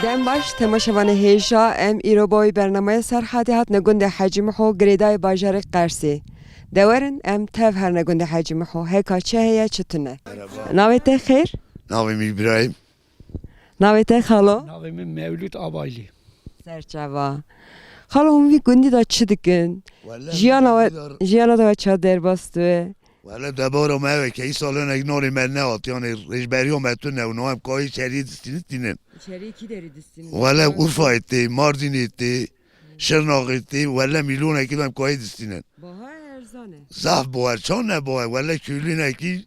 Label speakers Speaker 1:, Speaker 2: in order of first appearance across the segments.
Speaker 1: دم باش تماشاوان هیشا ام ایرو بای برنامه سرحدی هات نگند حجم خو گریدای باجار قرسی دورن ام تف هر نگند حجم خو هکا چه هیا چتونه ناویت خیر؟
Speaker 2: ناویم ابراهیم.
Speaker 1: ناویت خالو؟
Speaker 3: ناویم مولود آبایلی.
Speaker 1: سرچوا خالو اونوی گندی دا چی دکن؟ جیانا دا چه در باستوه؟
Speaker 2: ولی دبارو موه که ای سالان اگناری من نهات یعنی رجبری هم اتون نه هم کاری چری دستینید دینن
Speaker 1: چری کی داری دستینید؟
Speaker 2: ولی اورفا ایتی، ماردین ایتی، شرناق ایتی ولی میلون اکی هم کاری دستینن
Speaker 1: باها ارزانه
Speaker 2: زف باید چون نباید ولی کلین اکی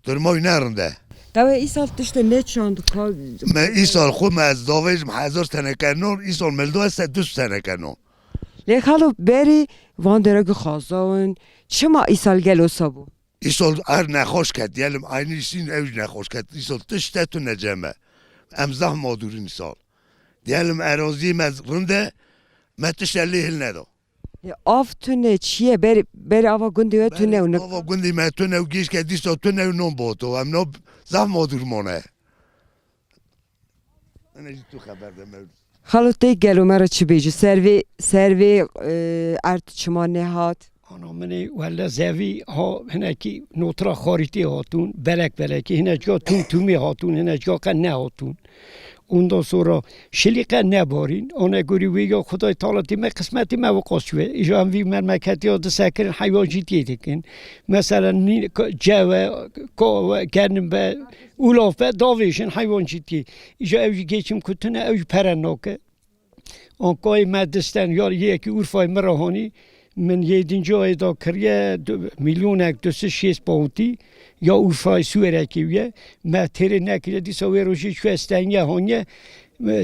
Speaker 2: درمای نرنده
Speaker 1: قوه ای سال تشت نه چاند
Speaker 2: من ای سال خود من از داویجم 1000 تنه کنون ای سال ملدو است 200 تنه کنون
Speaker 1: لی خالو بری وان درگ خازاون چما ای سال گلو سابو؟
Speaker 2: ای سال هر نخوش کد دیلم اینی سین اوج نخوش کد ای سال تشتتو نجمه امزه مادورین ای سال دیلم اراضی مز رنده من تشتلی هل ندا
Speaker 1: آف تونه چیه بری آوا گندی تونه اونو
Speaker 2: آوا گندی من تونه و گیش که دیستا تونه و نون باتو هم نو زه مادور مانه من ایجی تو خبر دم
Speaker 1: خالو تی گلو مرا چی بیجی سروی ارد چما نهات
Speaker 3: آنا منی ولی زوی ها هنکی نوترا خاریتی هاتون بلکی هنجگاه تومی هاتون هنجگاه که نه هاتون اونdan sonra şilika ne barin ona göre ve Xuday Teala deme kısmeti me vaqasve ijam vi memleketi adı sekirin hayvancılık dikin mesela ceve ko kendim be ulaf be davişin hayvancılık ija ev geçim kutuna ev perennoke on koy medisten yar yeki urfay merahani من 7 ayda kiriye milyonek 206 pounti ya Urfa Suerekiye me tere nekire di saveroji çestenge honye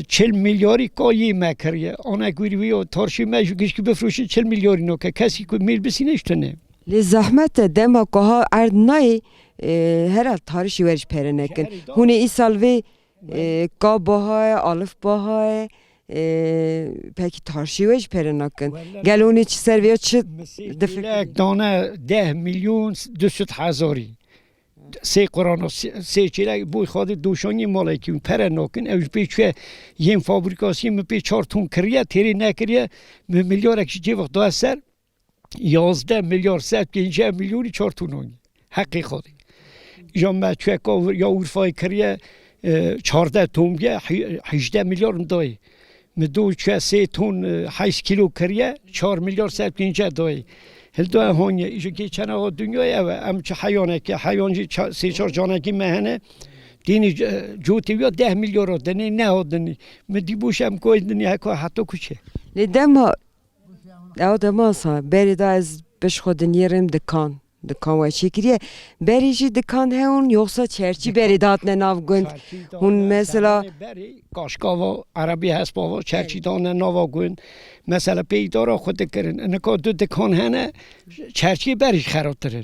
Speaker 3: 40 milyari kayi me kiriye ona göre o tarşı me gişki befroşi 40 milyari no kesi ku mil besine işte
Speaker 1: li zahmet dema koha erd nay herhal tarışı veriş perenekin huni isal ve ka bahay alif bahay peki tarşıyıç perenakın geloni çi serviye çi
Speaker 3: defilek dana 10 milyon 200 hazari سه قرآن سه چیله بوی خواهد دوشانی مالی که پرناکن اوج پیچه یم فابریکاسی می 4 تون کریه تری نکریه میلیارد اکشی چه وقت دو سر 11 میلیارد 150 میلیونی 4 تونانی حقی خواهد یا مچه یا اورفای کریه 14 تونگه 18 میلیارد دایی مدو چه 3 تون 8 کیلو کریه 4 میلیارد 150 دایی هل دو هونی ایجا که چنها دنیای او ام چه حیانه که حیانجی 3-4 جانه که مهنه دینی جوتی یا 10 میلیارد دنی نه دنی مدی بوشم کوی دنی هکا حتی کچه
Speaker 1: لیدم او دماسا بری دا از بش خودن یرم دکان و چیکریه بریجی دکان هون یوسا چرچی بری داد نه ناو گند هون مثلا
Speaker 3: کاشکاوا عربی هست باوا چرچی دانه ناو گند مثلا پیدارا خود کرن انکا دو دکان هنه چرچی بریش خراب ترن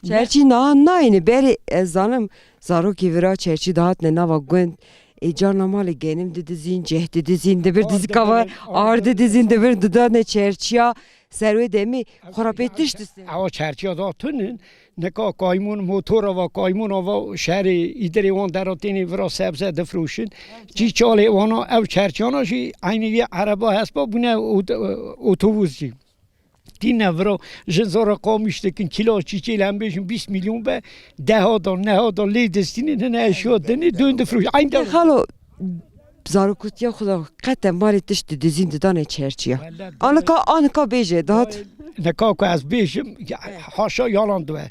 Speaker 1: چرچی نه اینه بری زانم زارو کی ورا چرچی داد نه ناو گند ایجار نمال گنیم دیدزین جهد دیدزین دبر دیزی کاوا آرد دیدزین دبر دادن چرچیا سروی دمی خرابیتش دست.
Speaker 3: او چرچیا داتونن نکا کایمون موتور و کایمون و شهر ایدری وان دراتینی ورا سبز دفروشن چی چاله وانا او چرچیانا جی عینی عربا هست با بونه اتوبوس جی دین ورا جنزارا قامیشته کن کلا چی هم بیشون 20 میلیون به 10 دا لی دستینی نه اشیاء دنی دون دفروش عین در
Speaker 1: خالو زارو کتیا خدا قطع ماری تشت دیزین دادن چرچیا آنکا بیجه داد
Speaker 3: نکا که از بیشم هاشا یالان دوه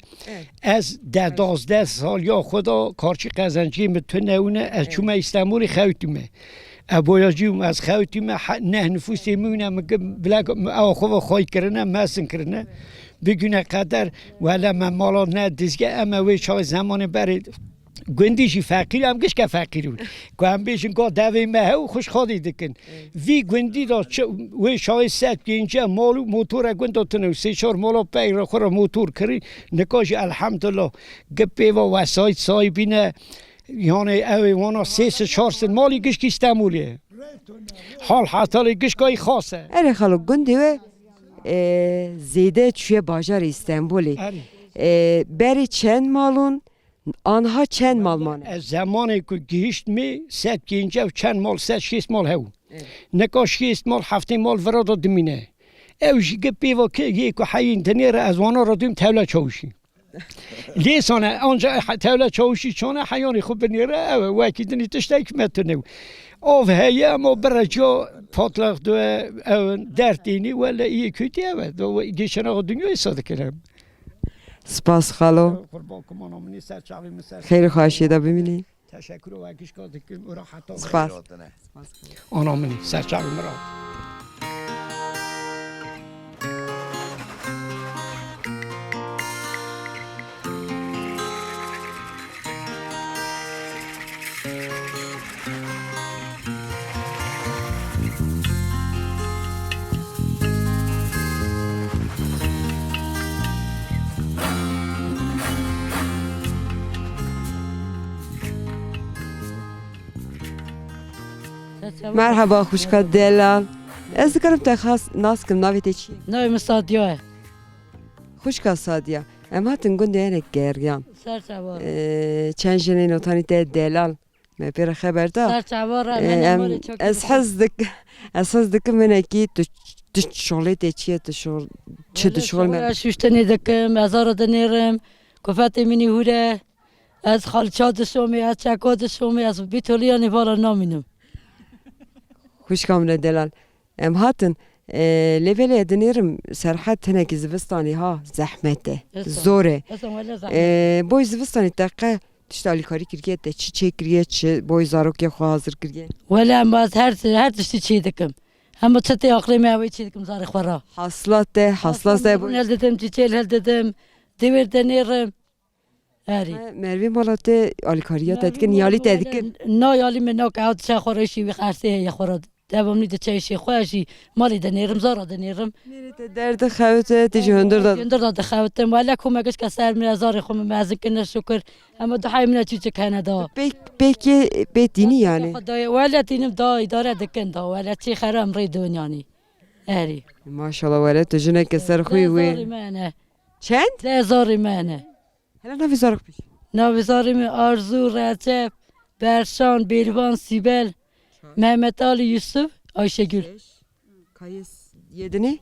Speaker 3: از 12 سال یا خدا کارچی قزنجی متونه اونه از چومه استانبولی خویتیمه ابویاجیم از خویتیمه نه نفوسی میونه بلک او خوا خواهی کرنه مسن کرنه بگونه قدر ولی من مالا نه دیزگه اما وی چای زمان برید گندیشی فقیر هم گش که فقیر بود که هم بیشن که دوی مه و خوش خواهی دکن وی گندی دا وی شای 150 مالو موتور گند داتنه 3-4 مالا پی را خورا موتور کری نکاش الحمدلله گپی و وسایت صاحبینه یعنی اوی وانا 3-4 مالی گش که استعمولیه حال حتی گش که خاصه
Speaker 1: اره خالو گندی و زیده چوی باجار استانبولی بری چند مالون آنها چند مال مانه
Speaker 3: از زمانی که گیشت می ست گینجه و چند مال ست شیست مال هاو نکا شیست مال هفته مال ورا دا دمینه اوشی که پیوا که یک و حیین تنیر از وانا را دویم تولا چاوشی لیسانه آنجا تولا چاوشی چونه حیانی خوب بنیره او وکی دنی تشتاک متنه آف هیه اما برجا پاتلاق دو دردینی ولی ایه کتی اوه دو گیشن آقا دنیای ساده کرم
Speaker 1: سپاس خالو
Speaker 3: قربان کمان آمنی سر چاوی مسر
Speaker 1: خیلی خواهشیده ببینی
Speaker 3: تشکر و اگیش که دکیم او را حتی
Speaker 1: سپاس
Speaker 3: آنا منی سر چاوی مرا
Speaker 1: مرحبا خوشکا دلال از دکرم تخص ناس کم ناوی تی چی
Speaker 4: نوی مستادیوه
Speaker 1: خوشکا سادیا اما هاتن گنده اینه گریان
Speaker 4: سر چوار
Speaker 1: چند جنه نوتانی تی دلال ما بیر خبر دا
Speaker 4: سر چوار من
Speaker 1: از حس دکم منه کی تو شغلی تی چیه تو شغل چه تو شغل من
Speaker 4: شوشتنی دکم ازارو دنیرم کفت منی هوره از خالچات شومی از چکات شومی از بیتولیانی بالا نامینم
Speaker 1: خوشکا من دلال ام هاتن لیولی دنیرم سرحت هنه که زوستانی ها زحمته زوره
Speaker 4: اصلا ولی زحمت
Speaker 1: بوی زوستانی دقیقه تشتالی کاری کریه ده چی کریه چه بوی زاروکی خو حاضر کریه
Speaker 4: ولی هم باز هر تشتی چی دکم هم چطی اقلیمی اوی چی دکم زاری خورا
Speaker 1: حاصلات ده بوی
Speaker 4: هل ددم چیچل هل ددم دیور دنیرم هری
Speaker 1: مروی مالاته آلیکاریا داد که نیالی داد که
Speaker 4: نه یالی من ناک عاد چه خورشی و خرسه یا خورد دوام نیده چهشی خوشی مالی دنیرم زارا دنیرم
Speaker 1: میره درد خوته تیجی هندر داد
Speaker 4: هندر داد خوتم ولی کمکش که سر میره زار خم مزن کنه شکر اما دو حای منه چیچه کنه دا
Speaker 1: بکی دینی یعنی
Speaker 4: خدای ولی دینم دا اداره دکن دا ولی چی خرم ری دنیانی هری
Speaker 1: ماشاءالله ولی تو جنه که سر خوی
Speaker 4: زاری
Speaker 1: وی
Speaker 4: منه
Speaker 1: چند؟
Speaker 4: زاری منه
Speaker 1: هلا نفی زارک پیش
Speaker 4: نوزاری من آرزو رجب برشان بیروان سیبل محمد علی یوسف آیشگül
Speaker 1: کایس یدنی؟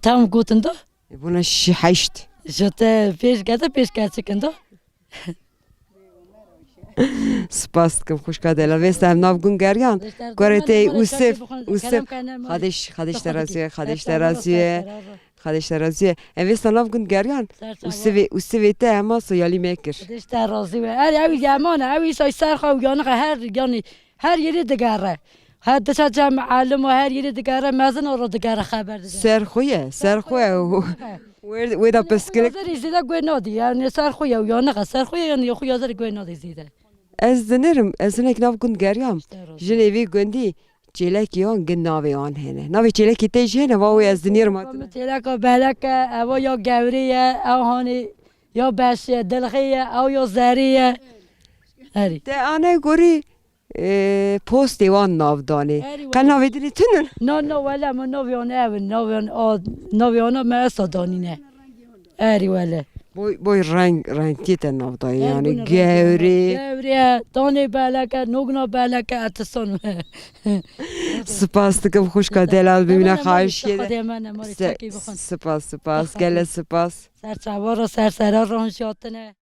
Speaker 4: tam guten da
Speaker 1: بونا هشت
Speaker 4: جته پیش کن دا
Speaker 1: سپاس کم خوشکا دلا وست هم ناف گون گریان گرته اوسف خدش ترازیه وست ناف گون گریان اوسف ته اما سویالی میکر
Speaker 4: خدش ترازی و اوی یمانه اوی سای سرخو یعنی هر یری دگره هر دشت جمع علم و هر یری دگره مزن رو دگره خبر ده
Speaker 1: سرخویه ویدا پسکرک
Speaker 4: زری زیده گوی نادی یعنی سرخویه و یعنی سرخویه یعنی خویا زری گوی نادی زیده
Speaker 1: از دنرم از نک ناف گون گریام جنوی گوندی چیلکی آن گن ناوی آن هنه ناوی چیلکی تیج هنه واوی از دنیر ماتنه
Speaker 4: چیلکا بلکه او یا گوریه او هانی یا بشه دلخیه او یا زریه هری
Speaker 1: ده آنه گوری پست دیوان ناو دانی که ناوی دنی تنن
Speaker 4: نه ولی ما ناویانه او ناویانه مرسا دانینه هری ولی
Speaker 1: بوی رنگ تیت ناو دانی یعنی گوری
Speaker 4: دانی بلکه نگنا بلکه اتسان
Speaker 1: سپاس دکم خوشکا دلال ببینه خواهش یده
Speaker 4: سپاس
Speaker 1: سپاس گله سپاس
Speaker 4: سرچوار و سرسرا رانشاتنه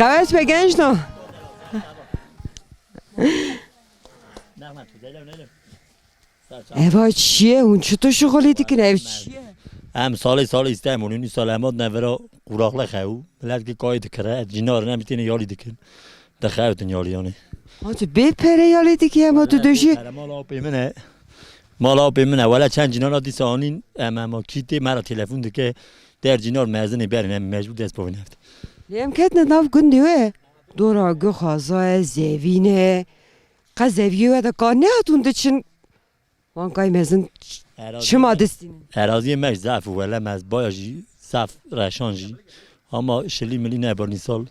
Speaker 1: قوت به گنج نو ایوای چیه اون چطور شغلی دیگه ایو چیه
Speaker 5: هم سال استعمال اونی سال اماد نورا قراقله خو بلد که قاید کره جنار نمیتونه یالی دکن دخوتن یالیانی
Speaker 1: تو بپره یالی دیگه اما تو دوشی
Speaker 5: مالا منه ولی چند جنار دی سانین اما کیتی مرا تلفن دکه در جنار مزنی برین مجبور دست ببینفت
Speaker 1: لیم کت ناف گندیوه دورا گو خازای زیوینه زویه و دکا نه هاتون دچین وان کای مزن شما دستین
Speaker 5: اراضی مش ضعف ولا مز بایجی ضعف رشانجی اما شلی ملی نه بار سال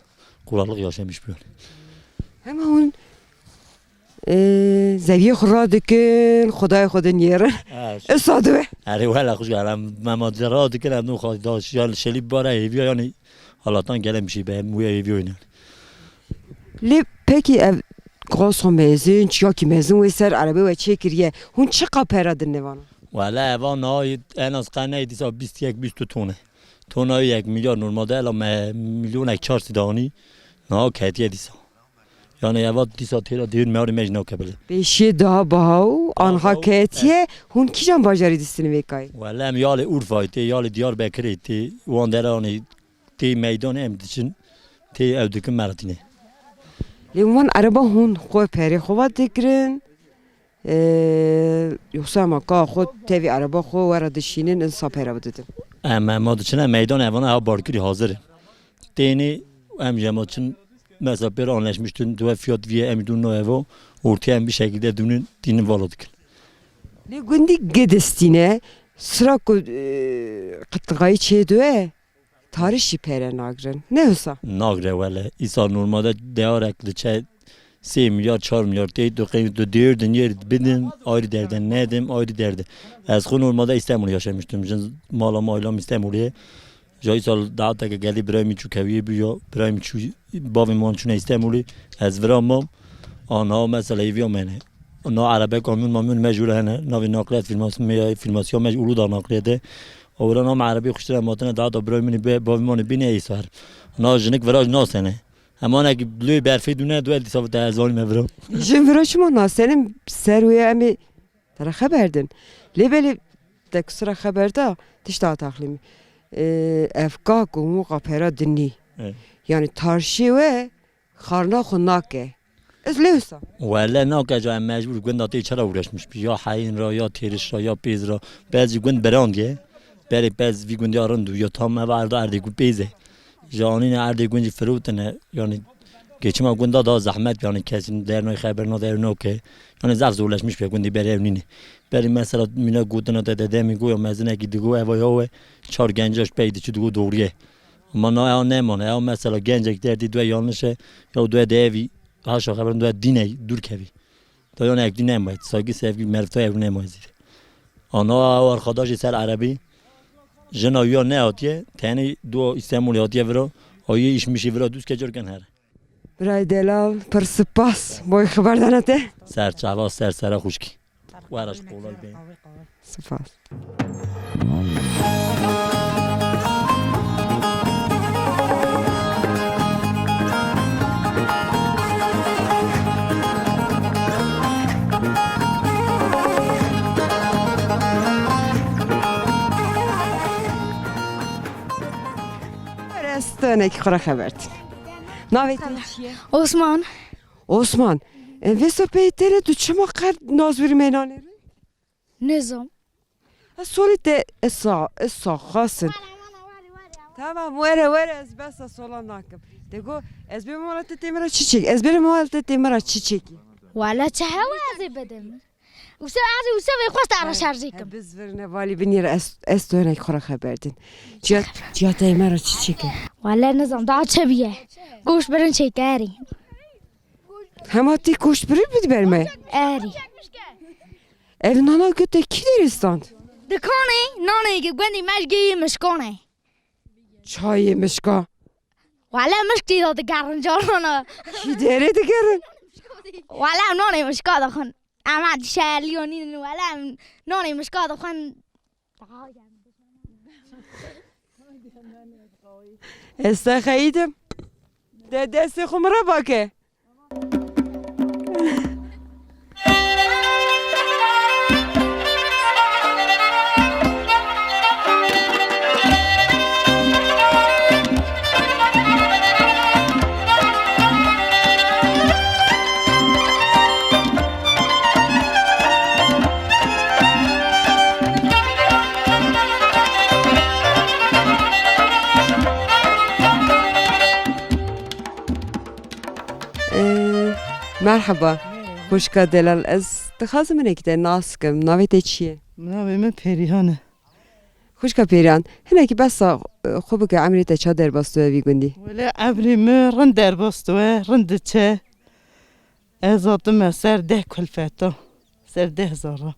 Speaker 5: قرالق یاشمیش بیان
Speaker 1: هم اون زویه خورا دکن خدای خود نیرن استادوه
Speaker 5: اره ولا خوش گلم ممادرات کنم نو خواهد داشت یا شلی باره ایویا یعنی حالا تان گلم میشی به موی ایویا اینه
Speaker 1: لی پکی قاسم مزن چیا کی مزن و سر عربی و چه کریه هون چه قپره دنوانه
Speaker 5: ولی اوان نهای این از قنه دیسا 21-22 تونه تونه 1 میلیارد نورماده الا میلیون 400 دانی نه کتیه دیسا یعنی اوان دیسا تیرا دیر میاری مج نو کبله
Speaker 1: بیشی daha باو آنها کتیه هون کی جان باجاری دستین ویکای
Speaker 5: ولی هم یال اورفای تی یال دیار بکری تی وان درانی تی میدان ام دیشن تی اودکن مراتینه
Speaker 1: لیوان عربا هون خواه پری خواه دکرن یوسا ما که خود تیوی عربا خواه وردشینن انسا پره بددن
Speaker 5: اما ما دچنه میدان اوان ها بارکری حاضره تینی ام جماعتن مثلا پر anlaşmıştın دو فیات وی ام دون نو ortaya hem bir şekilde dünün dini valadık.
Speaker 1: لی گوندی گدستینه سرا کو قطعای چه دوه تاریشی پره ناگرن نه حسا
Speaker 5: Nagre vele İsa normalde değerekli çe 3 milyar 4 milyar değil de diğerdin yer bidin ayrı derden ne dedim ayrı derdi. Az kon normalde İstanbul'da yaşamıştım. Malam ailam İstanbul'da. جای سال دعوت که گلی برای میچو کویه بیا برای میچو باوی مانچونه استعمالی از ورامم آنها مثلا ایویا منه آنها عربه کامیون مامیون مجبور هنه ناوی ناقلیت فیلماسیون مجبور دا ناقلیته اولا نام عربی خوشتر ماتنه دعوت برای منی باوی مانی بینه ایسار آنها جنک وراج ناسنه اما اگه بلوی برفی دونه دوال دیسافت ازانی مورم
Speaker 1: جن ورا شما ناسنم سروی امی ترا خبردن لی بلی دکسرا خبردا تشتا تقلیمی افکا کومو قپرا دنی یعنی تارشی و خارنا خناکه از لیوسا
Speaker 5: ولی نه که جای مجبور گوند آتی چرا ورشمش بی یا حین را یا تیرش را یا پیز را بعضی گوند براندیه بری بعض وی گوندی آرندو یا تام مبارد اردی گو پیزه جانی نه اردی گوندی فروتنه یعنی geçim gunda da zahmet yani kesin dernoy haber no derno ki yani zaf zorlaşmış bir gundi beri evnini beri mesela mina guduna da dedemi goyo mezine gidigo evo ve çar gencaş peydi çu dugu doğruye ama ne mon ya mesela gencek derdi dua yanlış ya dua devi haşa haber dua dine dur kevi da yani ek dine mi sagi sevgi merto evne mi ana arkadaş sel arabi jena yo ne atiye tani do İstanbul atiye vero oyi işmişi vero düz kecerken her
Speaker 1: برای دلال پر سپاس بای خبر دانته
Speaker 5: سرچاوا سر خوشکی وارش قولای بین
Speaker 1: سپاس رستانه که خورا خبرت ناویت
Speaker 6: Osman.
Speaker 1: Osman, vesta peytere tu çama qar nazvir menane.
Speaker 6: Nizam.
Speaker 1: Solit de esa khasın. Tamam, wara ez besa solan nakim. Dego ez bir malat temira çiçek. Ez bir malat temira çiçek.
Speaker 6: ولا تهوازي بدم. وسوي خوست على شارجيكم.
Speaker 1: Biz verine vali binir es döne khora haberdin. Cihat temira çiçek.
Speaker 6: ولا نظام ضاعت شبيه. قوش برن شيكاري.
Speaker 1: Hamati koş bir verme.
Speaker 6: آري.
Speaker 1: Ev nana göte kideristan.
Speaker 6: دكوني نوني جبني مشجي مشكوني.
Speaker 1: Çay yemişka.
Speaker 6: ولا مشكي ذا دكارن جارنا.
Speaker 1: Kidere de gelin.
Speaker 6: ولا نوني مشكا دخن. أما شاليونين ولا نوني مشكا دخن.
Speaker 1: استخیدم دست خمره باکه مرحبا خوشکا دلال از دخواست من اکده ناس کم ناوی ته چیه؟
Speaker 7: ناوی من پریهانه.
Speaker 1: خوشکا پیران هنه که بس خوبه که عمری ته چه در باستو وی گندی
Speaker 7: ولی عبری من رند در باستوه رند چه ازادم سر 10 کلفتا سر 10,000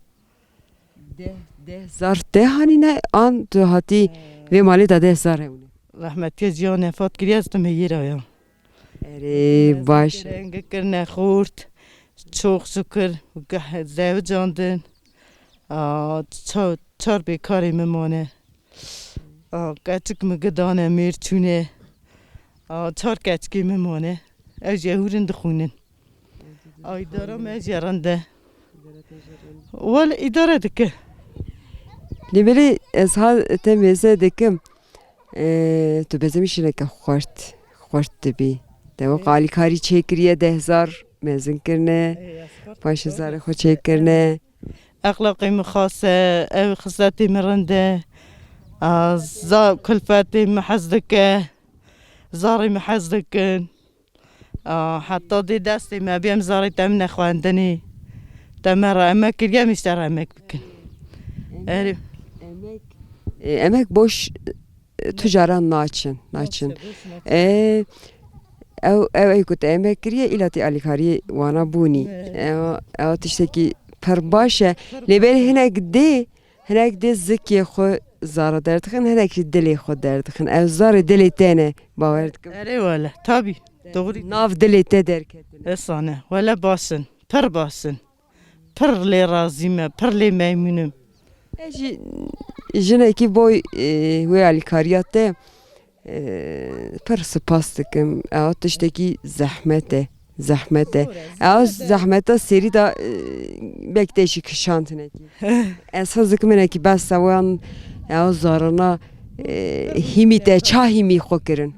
Speaker 1: 10,000 هانی نه آن تو هاتی وی مالی دا 10,000 هونه
Speaker 7: رحمتی جیان فات کری از دم یرایا
Speaker 1: اره باش
Speaker 7: رنگ کرنه خورد çok şükür زیو جاندن چار بیکاری میمانه کچک مگدانه میرچونه چار کچکی میمانه از یهورن دخونن ایدارم از یرنده ولی ایداره دکه
Speaker 1: نبیلی از حال تمیزه دکم تو بزمیشونه که خورد دبی دو قالی کاری چه کریه 10,000 مزن کرنه 5,000 خود چه کرنه
Speaker 7: اخلاقی مخاصه او خصاتی مرنده کلفاتی محزدکه زاری محزدکن حتی دی دستی ما بیم زاری تم نخواندنی تمر امک کریا میشتر امک بکن
Speaker 1: emek boş tüccaran naçın ev kut emek kiriye ilati alikari wana buni ev tişteki perbaşe lebel hinek de zeki xo zara derdixin hinek dili xo derdixin ev zara dili tane باور dikim
Speaker 7: ولی tabi doğru
Speaker 1: nav dili te derketin
Speaker 7: esane veli basın per le razime per le memnunum
Speaker 1: jine ki boy ve alikariyate per spas dikim ev tişteki zahmete ev zahmete seri da bekteşi kışantine ki esas dikimine ki bas savan ev zarana himite çahimi xokirin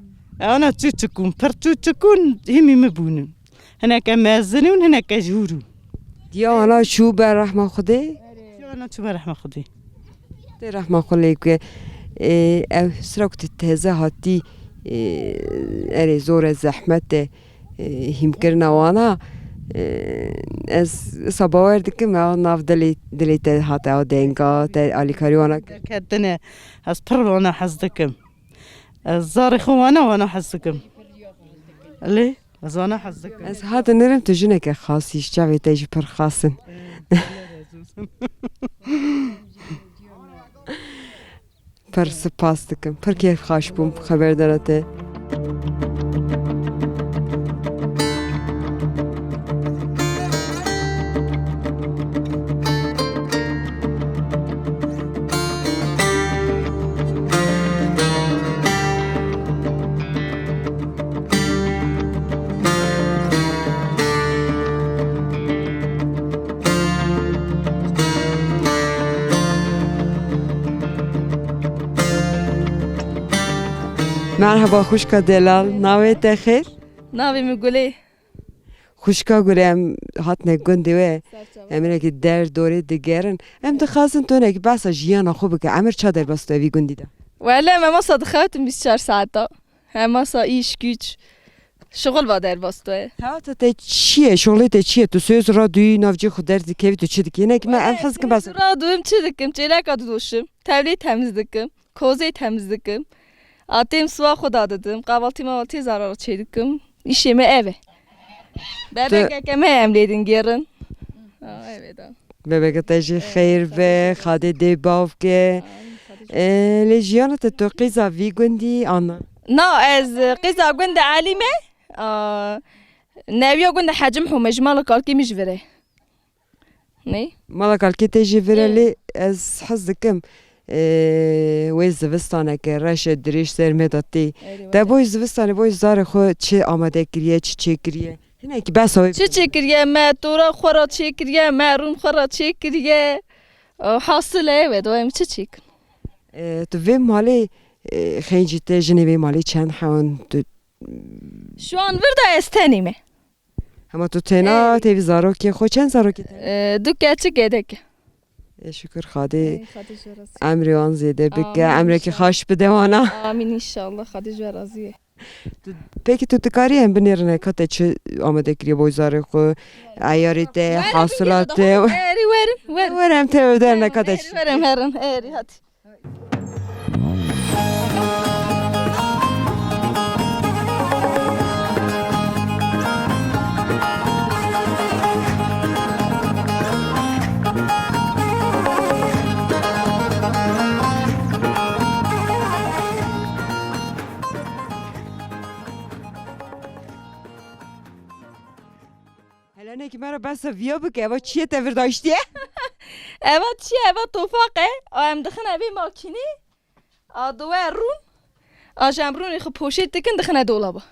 Speaker 7: أنا تشكون پر تشكون همي مبونم هناك مازنون هناك جورو
Speaker 1: diya ana şu be rahma xude
Speaker 7: أنا شو برحمة خدي
Speaker 1: de rahma xule ki ev srakti teze hati ere zor zahmet de himkirna wana ez sabaver dikim ev nav dili te hat ev denga te alikari wana
Speaker 7: كدنا هس پر وانا حزدكم الزاري خوانا وانا حزدكم ليه زانا حزدكم
Speaker 1: ez hat nerim tu jineke xas iş çave te ji per xasın per spas dikim per keyf xaş bum xeber te Merhaba Xuşka Delal, navê te xêr?
Speaker 8: Navê min Gulê.
Speaker 1: Xuşka Gulê em hatine gundê we eminekî der dorê digerin. Em dixwazin tonek behsa jiyana xwe bike. Emir ça derbas tu evî gundî de?
Speaker 8: Wele me masa dixewitim 24 saeta. Hem masa iş güç. Şoğul va derbastı.
Speaker 1: Hayata te çi ye? Şoğlê te çi ye? Tu söz radyoyê navcî xwe derdikevî tu çi dikî? Hinek me em hez dikim behsa.
Speaker 8: Radyoyum çi dikim, çêleka didoşim, tevlî temiz dikim, kozê temiz dikim. Atêm suwa xwe dadidim, qavaltî mavaltî zarara çê dikim. İşê me ev e. Bebekeke me em lê din gerin. Evet.
Speaker 1: Bebeke te jî xêr be, xadê dê bavke. Lê jiyana te tu qîza vî gundî ana?
Speaker 8: Na ez qîza gund alî me neviya gund hecim hû mejmala kalkî mij vere. Ne?
Speaker 1: Mala kalkê te jî vire lê ez hez dikim wê zivistaneke reşe dirêj sermê datî. Te boy zivistanê boy zarê xwe çi amade kiriye, çi çêkiriye? Hinekî behsa wê
Speaker 8: Çi çêkiriye me tora xwe ra çêkiriye, me rûn xwe ra çêkiriye. Hasil e evet o em çi çêkin.
Speaker 1: tu vê malê xêncî te jinê vê malê çend hewn tu
Speaker 8: Şu an vir da ez tenî me.
Speaker 1: hema tu têna tevî zarokê xwe çend zarokê te?
Speaker 8: Du keçik edek.
Speaker 1: Şükür xadê emrê wan zêde bike emrekî xweş bide wana.
Speaker 8: Amin inşallah. Hadi ji razî ye.
Speaker 1: Peki tu dikari hem binirne kate çi amade kiriye boyzarı ko ayarite hasılatı.
Speaker 8: Eri verin.
Speaker 1: Verem te öderne kate çi.
Speaker 8: Verin verin. Eri hadi.
Speaker 1: Hele ne ki mera besa viya bike eva çiye tevir daştiye.
Speaker 8: Evet چی evet توفاقه ام دخنه بی ماکینی دوه رون آجام رونی خب پوشید دکن دخنه دولابا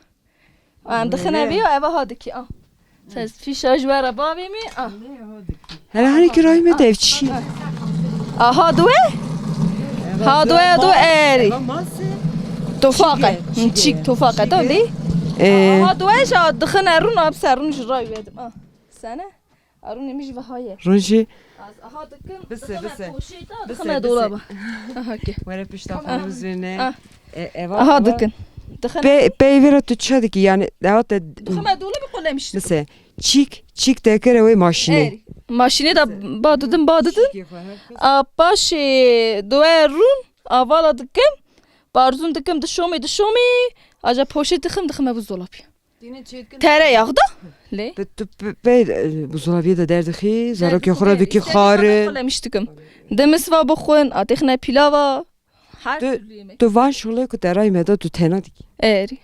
Speaker 8: ام دخنه بی و ها دکی ساز فیشاج وره بابی می
Speaker 1: Hele hani ki rahime dev çiye.
Speaker 8: ها دوه اری توفاقه چیک توفاقه دادی ها دوه جا دخنه رون آب سر رون جرای بیدم سنه رونی میش و هایه
Speaker 1: Ronji.
Speaker 8: ها دکن
Speaker 1: بسه
Speaker 8: دخنه پوشید دخنه دولابا اوکی
Speaker 1: Vere pişta falan üzerine.
Speaker 8: ها دکن دخنه
Speaker 1: Beyvera tutuşadı ki yani devat de
Speaker 8: دخنه دولابا قلمشت
Speaker 1: mesela çik tekere ve maşini.
Speaker 8: eri ماشینه دا باددن باش دوه رون اوالا دکم بارزون دکم دشومی اجا پوشت دخم بوز دولابی تره یاغدا لی
Speaker 1: buzdolabı da derdi ki zarok yoxuradaki xarı.
Speaker 8: قلمشتکم دمس و بخون اتخنه پیلاوا هر
Speaker 1: Tu van şöyle ki deray meda tu tenadik.
Speaker 8: eri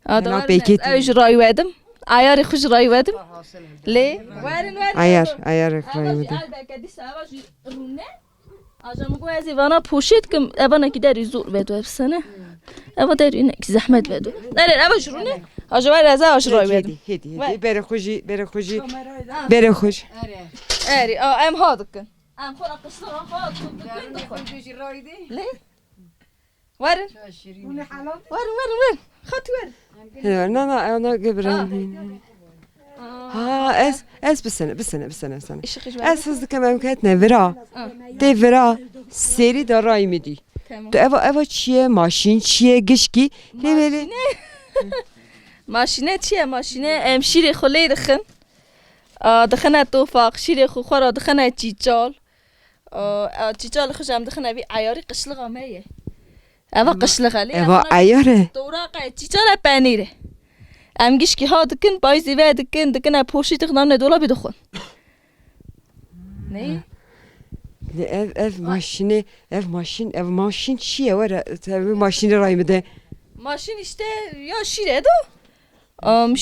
Speaker 1: Tenat beketi.
Speaker 8: اوج رای ودم عیاری خوش رای ودم لی ورن
Speaker 1: Ayar ekranı meda.
Speaker 8: آجا مگو از ایوانا پوشید که ایوانا که داری زور بدو افسانه ایوانا داری نه که زحمت بدو نره ایوانا جرونه آجا وای رزا آج رای بدم
Speaker 1: Hedi bere خوشی.
Speaker 8: اری ام ها دکن ام خورا قصرا ها دکن لی ورن خاطی ورن
Speaker 1: Ne ona geberem. Ha es bir sene.
Speaker 8: ایش خیش
Speaker 1: Es hızlı kememket ne vera. De vera seri da ray midi. Tu eva çiye maşin çiye gişki ne veli.
Speaker 8: ماشینه چیه ماشینه ام شیر خلی دخن دخنه توفاق شیر خو خورا دخنه چیچال خوشم دخنه بی عیاری قشلغه میه اوا قشلغه لی
Speaker 1: Eva ayare.
Speaker 8: دوراقه چیچال پنیره ام گیش کی ها دکن بایزی و دکن پوشی دخنم نه دولا بدخون نه
Speaker 1: Ev maşin çiye var. Tabii maşini ray midi.
Speaker 8: ماشین işte ya şire do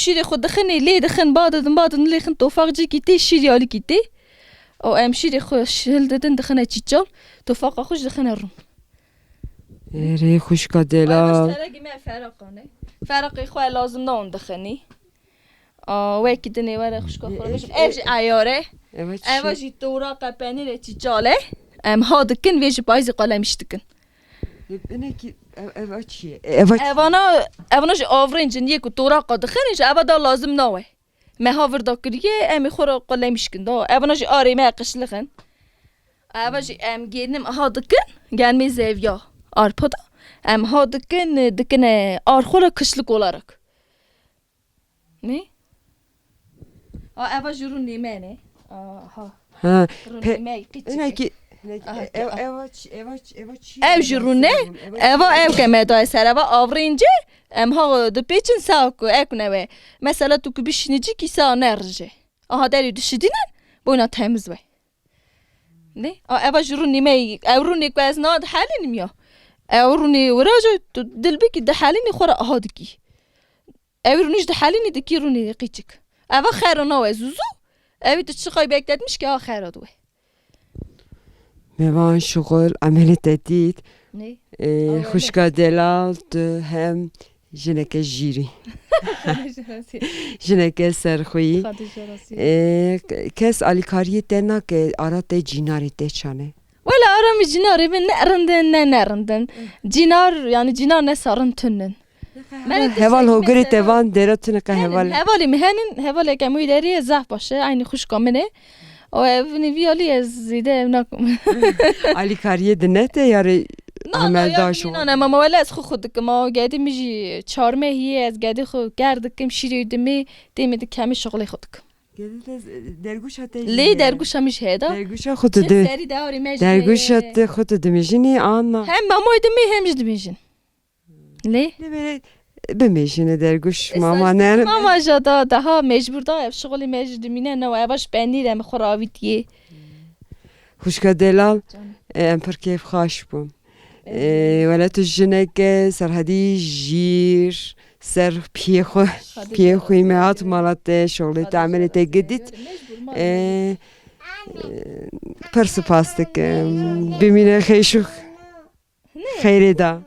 Speaker 8: şire خود دخنی لی دخن بادن لی خن توفاق جی کیتی شیر یالی کیتی او ام شیر خو شل ددن دخنه چیچال توفاق خوش دخنه روم
Speaker 1: Ere hoş kadela.
Speaker 8: فرقی خو لازم نه اون دخنی وکی دنی وره خوش کو خورش اف عیاره
Speaker 1: Evet.
Speaker 8: اوا جی توراق پنیر چیچاله ام ها دکن ویج بایز قلمش دکن
Speaker 1: Ne ki eva çiye.
Speaker 8: اونا جی آورنجن یک توراق دخنیش اوا دا لازم نه ما هاور دا کریه امی خورا قلمش کن دا اونا جی آری ما قشلخن اوا جی ام گیرنم ها دکن gelme زevya arpada ام ها دکن آر خورا کشلک olarak ne اوا جرون نیمه ها
Speaker 1: Ha.
Speaker 8: نیمه
Speaker 1: Ne ki
Speaker 8: ev jurune ev keme da ser eva avrince em ha de peçin saku ekneve mesela tu kubişinici ki sa nerje aha deri düşidinen boyna temiz ve ne eva jurun nime evruni kwaz nad halinim ya evruni waraja dilbiki de halini khora aha diki evruni de halini diki runi qiçik eva khairona ve zuzu evi de çıkay bekletmiş ki ha khairad ve
Speaker 1: Mevan şugul amelit edit.
Speaker 8: ne
Speaker 1: Hoş kadela hem jineke jiri. Jineke serxuyi. Kes alikariye tena ke arate cinari te çane.
Speaker 8: ولا أرامي جنار ابن نرندن جنار يعني جنار نسارن تنن
Speaker 1: Heval hogri tevan deratine ka heval.
Speaker 8: هوالي مهنن هوالي كموي داري زعف باشه عيني خوش كامنه او ابني فيولي زيده ناكم
Speaker 1: Alikariye de ne te yarı عمل داشو
Speaker 8: نه ما ولی از خود که ما گردی میجی چهارمه هی از گردی خود گردکم شیری دمی دیمید کمی شغل خود کم
Speaker 1: درگوش هات
Speaker 8: لی درگوش همیش هدا
Speaker 1: درگوش خود
Speaker 8: چه
Speaker 1: ده
Speaker 8: سری داری میجی
Speaker 1: درگوش هات خود دمیجینی آنا
Speaker 8: هم ماما دمی همش دمیجین لی
Speaker 1: بمیشینه درگوش ماما نه
Speaker 8: ماما جدا ده ها مجبور دا شغل میجی دمینه نه اواش بندیدم خوراویتیه
Speaker 1: خوشگاه دلال ام پر کیف خاش بوم ولی تو جنگ سرحدی جیر سر پیه خوی میاد مالات شغل تعمل تجدید پر سپاس دکم ببینه خیشو خیره دا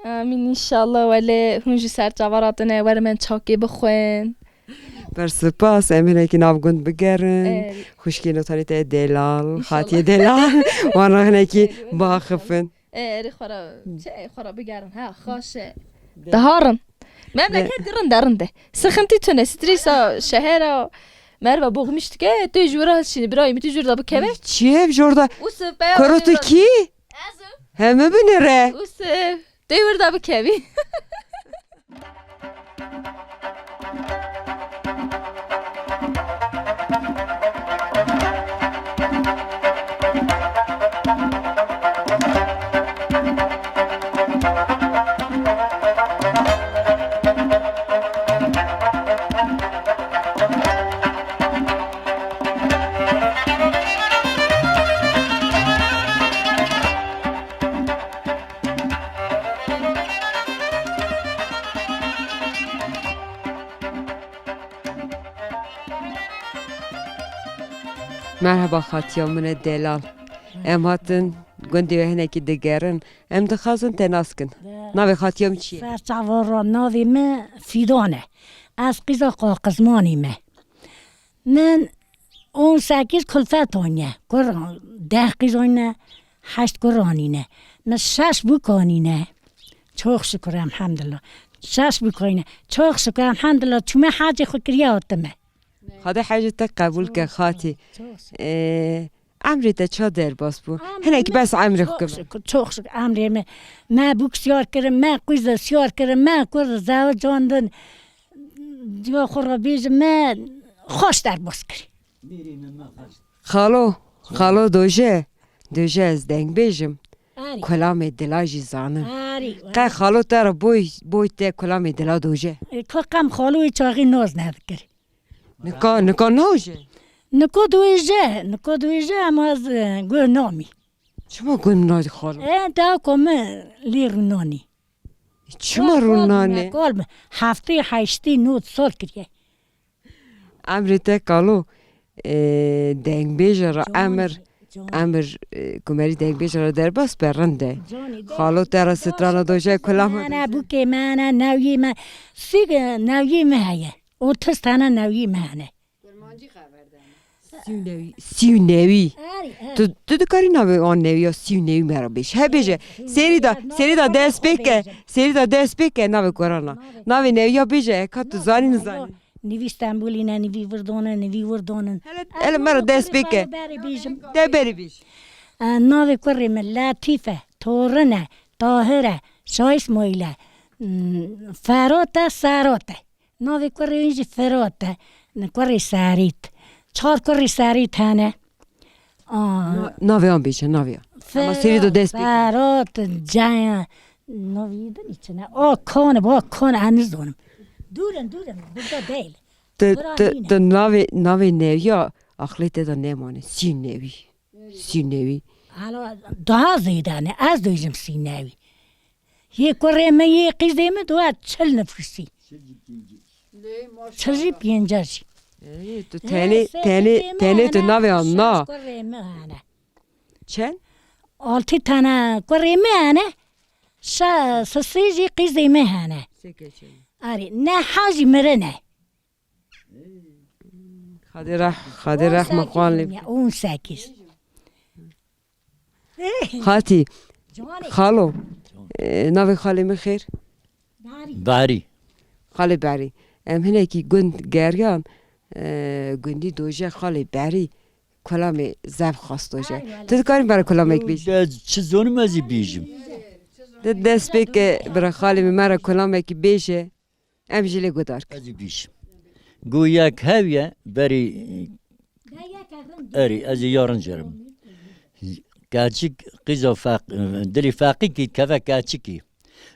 Speaker 8: آمین انشالله ولی هنجی سر جواراتنه ولی من چاکی بخوین
Speaker 1: پر سپاس امینه که نابگند بگرن خوشکی نتانی ته دلال خاطی دلال وانه که باخفن
Speaker 8: ری خورا بگرن ها خوشه دهارن مملکت درنده سخنتی تونه ستریسا شهر مروا بوغمشت که تو جورا شینی برای می تو جورا بکوه
Speaker 1: چیه جوردا
Speaker 8: اوس
Speaker 1: کروتو کی همه بنره
Speaker 8: اوس تو جورا بکوی
Speaker 1: مرحبا خاطیا من دلال ام هاتن گندی و هنکی دگرن ام دخوازن تناسکن ناوی خاطیام چیه؟
Speaker 9: سرچاورا ناوی من فیدانه از قیزا قاقزمانی من اون ساکیز کلفت آنیه 10 قیزانه 8 قرانینه من 6 بکنینه çok şükür elhamdülillah 6 بکنینه çok şükür elhamdülillah تو من حاجه خود کریاتمه
Speaker 1: خدا حاجتك قبول که خاطی عمری تا چه در باز بو هنک بس عمری خوکم
Speaker 9: çok şükür عمری من بوکسیار کردم من قیزا سیار کردم من کرد زاو جاندن دیو خورا بیز من خوش در باز کردم
Speaker 1: خالو دوژه از دنگ بیجم کلام دلاجی زانم که خالو تر بوی ته کلام دلا دوژه
Speaker 9: که کم خالوی چاقی ناز ندکری
Speaker 1: نکا نوژه
Speaker 9: نکو دویجه اما از گوه نامی
Speaker 1: چما گویم نادی خالو
Speaker 9: دا کمه لی رونانی
Speaker 1: چما رونانه
Speaker 9: هفته 8 9 سال کریه
Speaker 1: امری ته کالو دنگ بیجه را امر کمری دنگ بیجه را در باز برنده خالو تر ستران دوژه کلام
Speaker 9: من بوکه من نوی من سیگ نوی مهیه او تستانه نوی مهنه
Speaker 1: سیو نوی تو دکاری نوی آن نوی یا سیو نوی مرا بیش ها بیشه سری دا دست بکه نوی کرانا نوی نوی یا بیشه که تو زانی نزانی
Speaker 9: نوی استانبولی نه نوی وردانن
Speaker 1: هلا مرا دست بکه ده بری بیش
Speaker 9: نوی کری من لطیفه تورنه طاهره شایس مویله فراته سراته نوی کری اینجی فراته کری ساریت 4 کری ساریت هنه
Speaker 1: نوی آن بیشه نوی آن اما سری دا دست بکه
Speaker 9: فرات جای نوی دنی چنه با کان هنوز دونم دورن بگذار دیل
Speaker 1: تو نوی نوی اخلیت دا نمانه سی نوی
Speaker 9: حالا daha زیدانه از دویجم سی نوی یه کره من یه قیزه من دوید 40 نفسی 45
Speaker 1: تو تنی تو نوی آن نا چند؟
Speaker 9: 6 tane کره مهنه سسیجی قیزه مهنه آره نه حاجی مرنه
Speaker 1: خادی رحمه خوان لی
Speaker 9: اون 8
Speaker 1: خاطی خالو نوی خالی مخیر
Speaker 5: باری
Speaker 1: خالی بری ام هنه کی گند گریان گندی دوژه خالی بری کلام زب خواست دوژه تو دکاریم برای کلام یک بیش
Speaker 5: چه زونم ازی بیجم
Speaker 1: دست بک برای خالی مرا کلامه که بیشه ام جلی گدار
Speaker 10: از بیش گویا که هویه بری اری از یارن جرم کاچیک قیزا فاق دلی فاقی کی کفه کاچیکی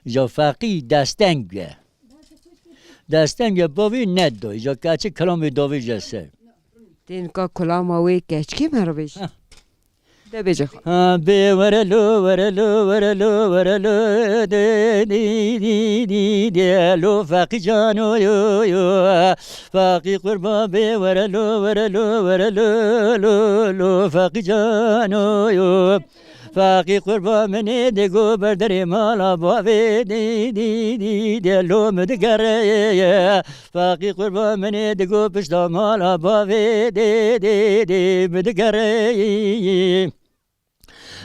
Speaker 10: جا فاقی دستنگ باوی ندو جا کاچیک کلام داوی جسه
Speaker 1: دین که کلام اوی کچکی مرا بیش ده بیجه خواهد
Speaker 10: به ورلو دی لو فاقی جانو یو فاقی قربان به ورلو فاقی جانو یو فاقی قربان منی دگو بردری مالا باوی دی لو مدگره فاقی قربان منی دگو پشتا مالا باوی دی مدگره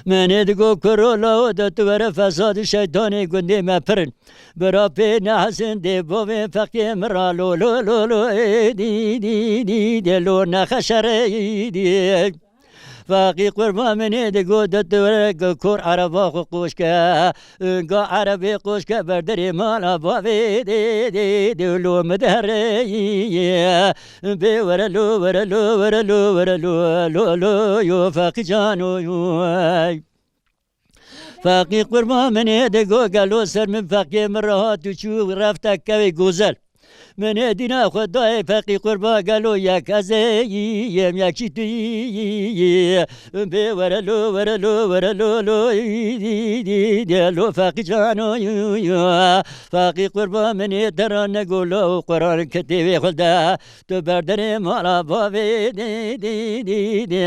Speaker 10: من دگو کرولا و دتور فساد شیطانی گندی مپرن برا پی نحسن دی بوی فقی مرا لو دی لو نخشره دی فاقی قربان منی دگو دتور کور عربا خو قوش که گا عربی قوش که بردری مالا باوی دی لو مدهره بی ورلو یو فاقی جانو یو فاقی قربان منی دگو گلو سر من فاقی مرا تو چو رفته کوی گوزل من دینا خدای فقی قربا گلو یک از یم یکی توی به ورلو لو فقی جانو فقی قربا منی دران نگولو قرآن کتیوی خلده تو بردن مالا باوی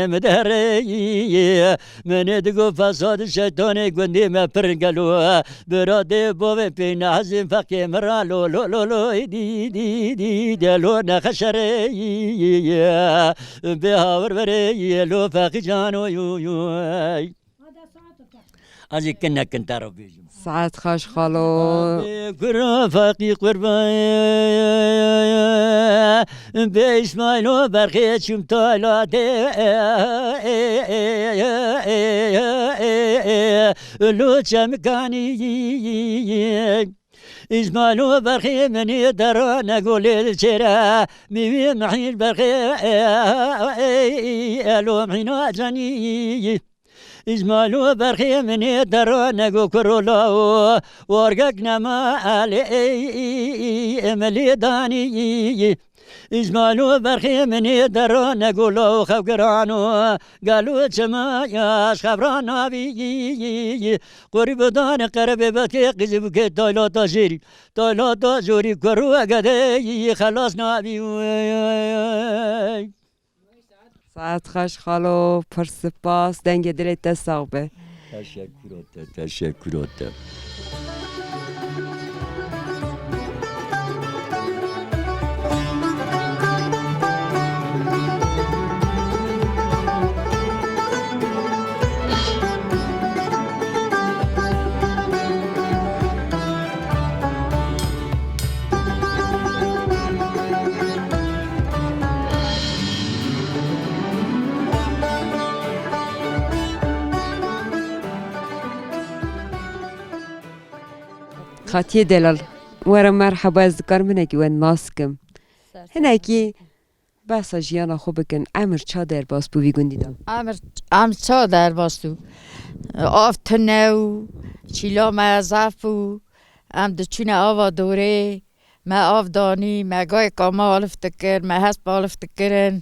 Speaker 10: مدهره من دگو فساد شیطان گندی مپر گلو براده باوی پی نحزیم فقی مرا لو دی لو نخشره به هاور بره لو فاقی جانو یو از یک نکن تارو بیجم
Speaker 1: ساعت خوش خالو
Speaker 10: قرآن فاقی قربان به اسماعیل و برخی چم تالاده لو چمکانی اسماعیل برخی منی درا نگولی چرا میوی محیل برخی الو محینا جانی اسماعیل برخی منی درا نگو کرولا وارگک نما علی املی دانی اسماعیل برخی منی درا نگولا خبرانو گلو چما یاش خبران نبی قریب دان قرب بکی قزب که تایلا جوری تایلا جوری کرو اگده خلاص نبی
Speaker 1: ساعت خوش خالو پر سپاس دنگ دلت دستاق به
Speaker 10: تشکرات
Speaker 1: خاطی دلال ورا مرحبا از ذکر منه که ون ماسکم هنه که بس جیانا خوب بکن امر چا در باز بوی گندیدم
Speaker 11: امر چا در باز تو آفت نو چیلا مزفو ام دچونه آوا دوره ما آف دانی ما گای کاما آلفت کر ما هست آلفت کرن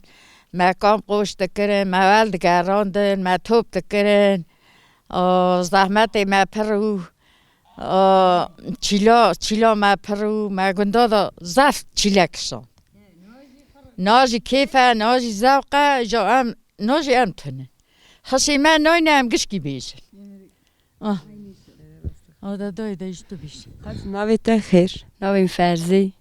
Speaker 11: ما کام قوشت کرن ما ولد گراندن ما توب کرن زحمت ما پرو چیلا ما پرو ما گندادا زفت چیلکشان ناجی کیفه ناجی زوقه جا ام ناجی ام تنه خسی من نای نام گشکی بیشه آده دای دایشتو بیشه
Speaker 1: ناویت خیر
Speaker 12: ناویم فرزی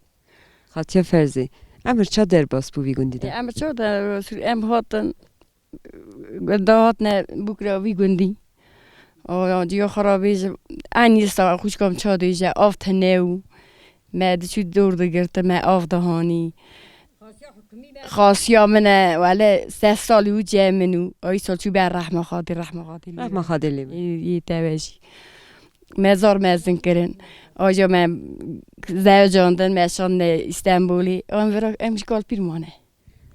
Speaker 1: خاطی فرزی امر چا در باز بوی گندیدم
Speaker 12: امر چا در باز ام هاتن گنده نه بکرا وی گندی دیگه خرابیز انی سا خوش کم چا دیجه آفت نو مد چی دور دگرته ما آف دهانی خاصیا منه ولی 3 سالی و جمنو ای سال چو بر رحمه خادی
Speaker 1: رحمه خادی
Speaker 12: یه توجی مزار مزن کردن آجا من زوجاندن مشان استانبولی آن ورا امش کال پیرمانه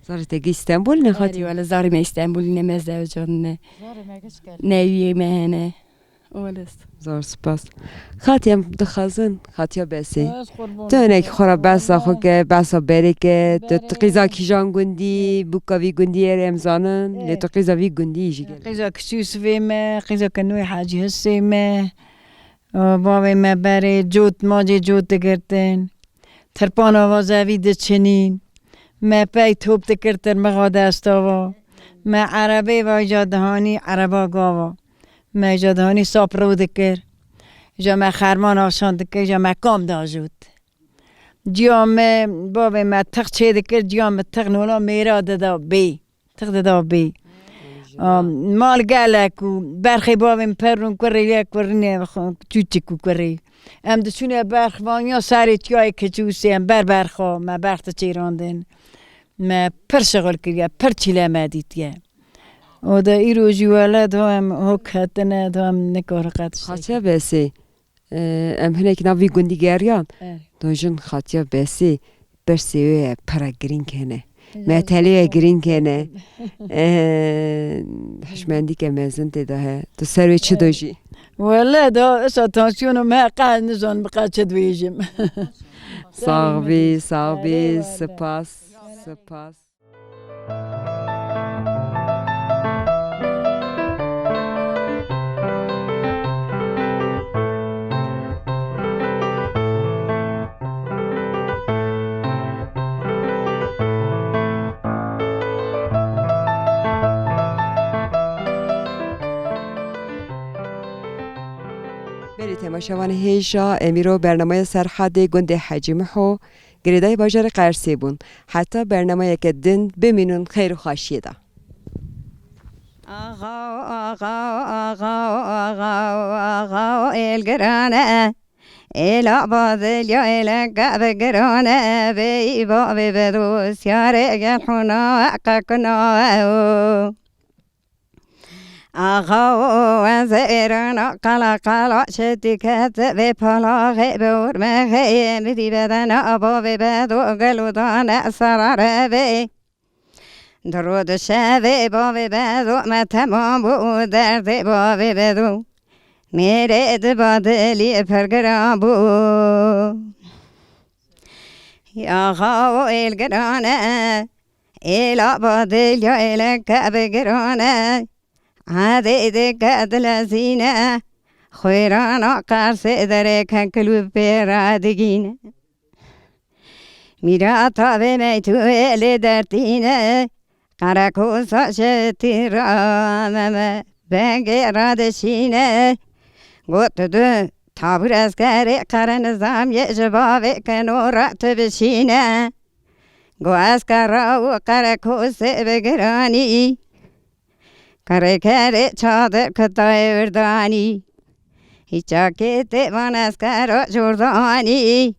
Speaker 1: زارت اگه استانبول نخواهی؟
Speaker 12: ولی زاری من استانبولی نمی زوجاندن نویه مهنه اولست
Speaker 1: زار سپاس خاتیم دخازن خاتیا بسی تو هنک خورا بسا خو که بسا بری که تو قیزا کیجان گندی بوکاوی گندی امزانن نه تو قیزا وی گندی ایجی گل
Speaker 7: قیزا کسوس ویمه قیزا کنوی حاجی هستیمه باوی ما بره جوت ماجی جوت گرتن ترپان آوازوی دچنین ما پی توب تکرتر مغاده استاوا ما عربی و ایجادهانی عربا گاوا ما ایجادهانی ساپرو دکر جا ما خرمان آشان دکر جا ما کام داجود جا ما باوی ما تق چه دکر جا ما تق نولا میرا دادا بی تق دادا بی مال گلک و برخی باویم پرون کره یک ورنه چوچی کو کره ام دشونه برخ وانیا سری تیای کجوسی ام برخا ما برخت چیراندن ما پر شغل کریا پر چیله مدیدیه و دا ایرو جواله دو هم حک هتنه دو هم نکار قدش
Speaker 1: خاتیا بسی ام هنک نوی گندی گریان دوجن خاتیا بسی برسیوه پرا گرین کنه معتلیه گرین کنه حشمندی که مزن دیده ها تو سروی چی دوجی؟
Speaker 7: ولی دا اسا تانسیونو ما قد نزان بقید چه دویجیم
Speaker 1: ساغبی سپاس بری تماشاوان هیجا امیرو برنامه سرحد گند حجیمحو گریدای باجر قرسی بون حتی برنامه که دن بمینون خیر و خاشیه دا
Speaker 13: آقا آقا آقا آقا آقا الگرانه ایلا بازل یا ایلا قب گرانه بی بابی بدوس یاره گلحونا اقاقنا آقا و زیران قلا قلا شدی کت به پلاغ بور مخی میدی بدن آبا به بدو گلودان سراره بی درود شوی باوی بدو ما تمام بود درد باوی بدو میره دبادلی پرگرام بود یا آقا ایلگرانه ایلا بادل یا ایلا کب گرانه عادی دل زینه خیران قرص داره کنکلو پیرادگینه میرا تا به میتویل درتینه قرکوسا شتی راممه بنگه رادشینه گوت دو تابور از گره قرن نظام یه جوابه کنورات بشینه گو از کراو قرکوس بگرانی کره کره چادر کتای وردانی هیچا که تیوان از کرا جوردانی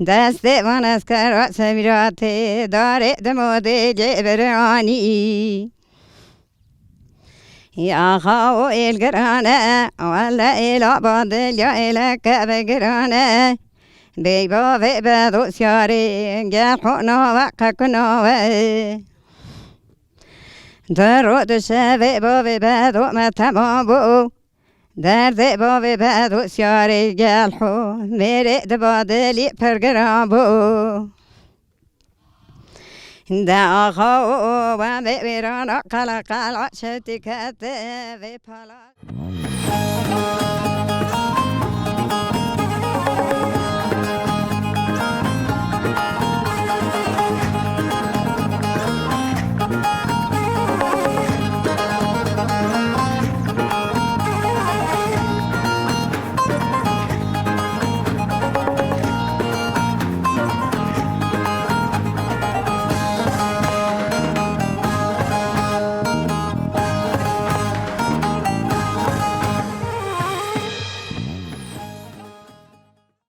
Speaker 13: دست تیوان از کرا سمیرات داره دموده جبرانی یا خواو ایلگرانه والا ایلا بادل یا ایلا کبگرانه بیبا وی بدو سیاری گل خونا وقا کناوه درود شوی باوی بدو ما تمام بو درد باوی بدو سیاری گل خو میره دبادلی پرگرام بو دا خو و بیران قلق قلق شتی کته وی پلا